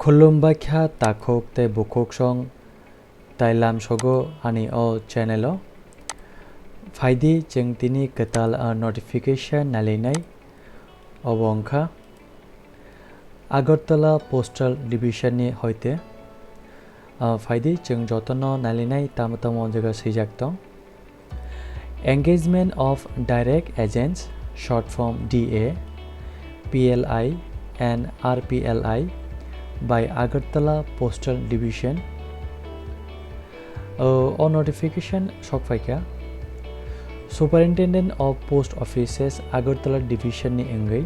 Khwlwmkha takhwk tei bwkhwk song tailam sogo ani o channel o faidi jeng tini ketal notification nalinai obo wngkha Agartala Postal Division ni hoite faidi jeng jotono nalinai tamo jaga sijak tong engagement of direct agents short form DA PLI and RPLI by Agartala Postal Division on notification shokfaika Superintendent of Post Offices Agartala Division ni wngoi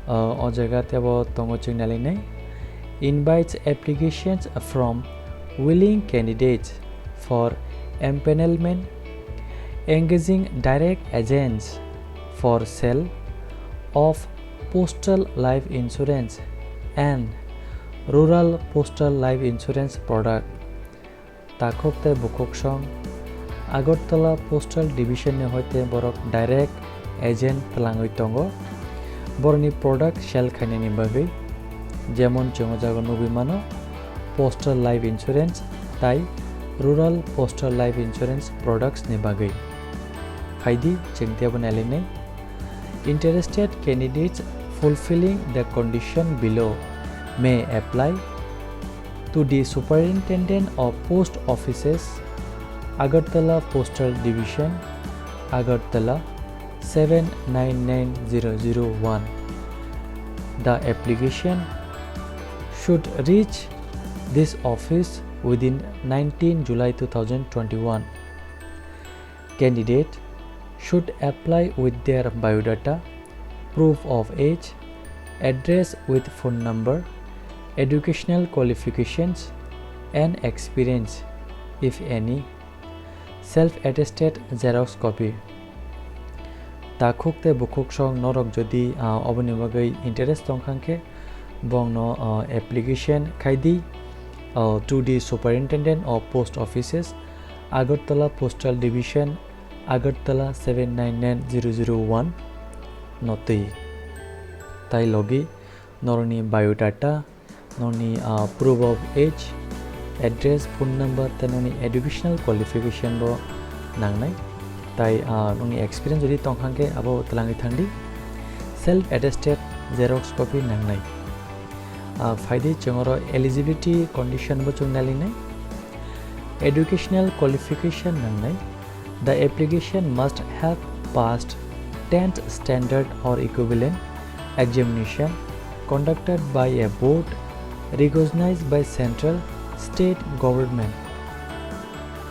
o jaga tebo tongo chingnalini invites applications from willing candidates for empanelment engaging direct agents for sale of postal life insurance and rural postal life insurance product takhwk tei bwkhwk song Agartala Postal Division ni hoite borok direct agent tlangoi tongo borni product sell khaina ni bagwi jemon chongo jago nubi mano postal life insurance tai rural postal life insurance products ni bagwi faidi chengte banalini interested candidates fulfilling the condition below may apply to the Superintendent of Post Offices Agartala Postal Division Agartala 799001. The application should reach this office within 19 July 2021. Candidate should apply with their biodata, proof of age, address with phone number, educational qualifications and experience if any, self-attested xerox copy. Takhwk tei bwkhwk song Norok jodi oboni bagai interest tongkhankhe bongno application khaidi to the Superintendent of Post Offices Agartala Postal Division Agartala 799001 notui tai logi norni biodata norni proof of age address phone number tenoni educational qualification bo nangnai tai noni experience jodi tongkhankhe abo tlangi thangdi self attested xerox copy nangnai faidi chongoro eligibility condition bo chungnali educational qualification nangnai the application must have passed 10th standard or equivalent examination conducted by a board recognized by central state government.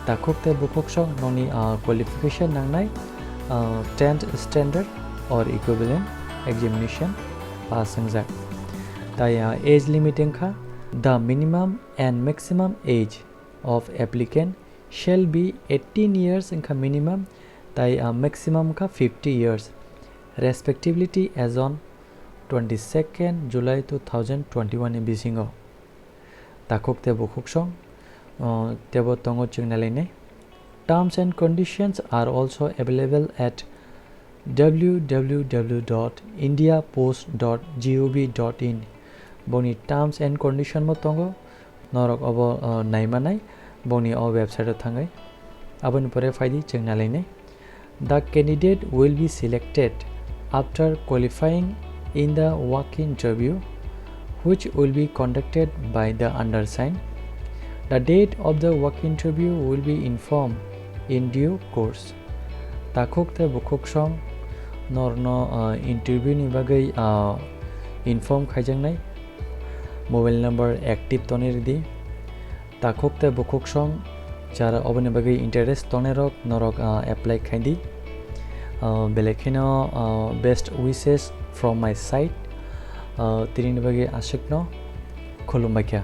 Takhwk tei bwkhwk song noni qualification nangnai 10th standard or equivalent examination pass sangjak tai age limit engkha the minimum and maximum age of applicant shall be 18 years engkha minimum tai maximum ka 50 years respectively as on 22nd July 2021 in bisingo takhwk tei bwkhwk song tebo tongo chingnalini terms and conditions are also available at www.indiapost.gov.in boni terms and condition mo tongo norok obo naima nai boni o website thangai aboni pore faidi chingnalini the candidate will be selected after qualifying in the walk-in interview which will be conducted by the undersigned. The date of the walk-in interview will be informed in due course. Takhwk tei bwkhwk song norno interview ni bagai inform khaijangnai mobile number active tonir di takhwk tei bwkhwk song jara oboni bagai interest tonerok norok apply khaidi Belai kheno best wishes from my side tini bagai ashikno Khwlwmkha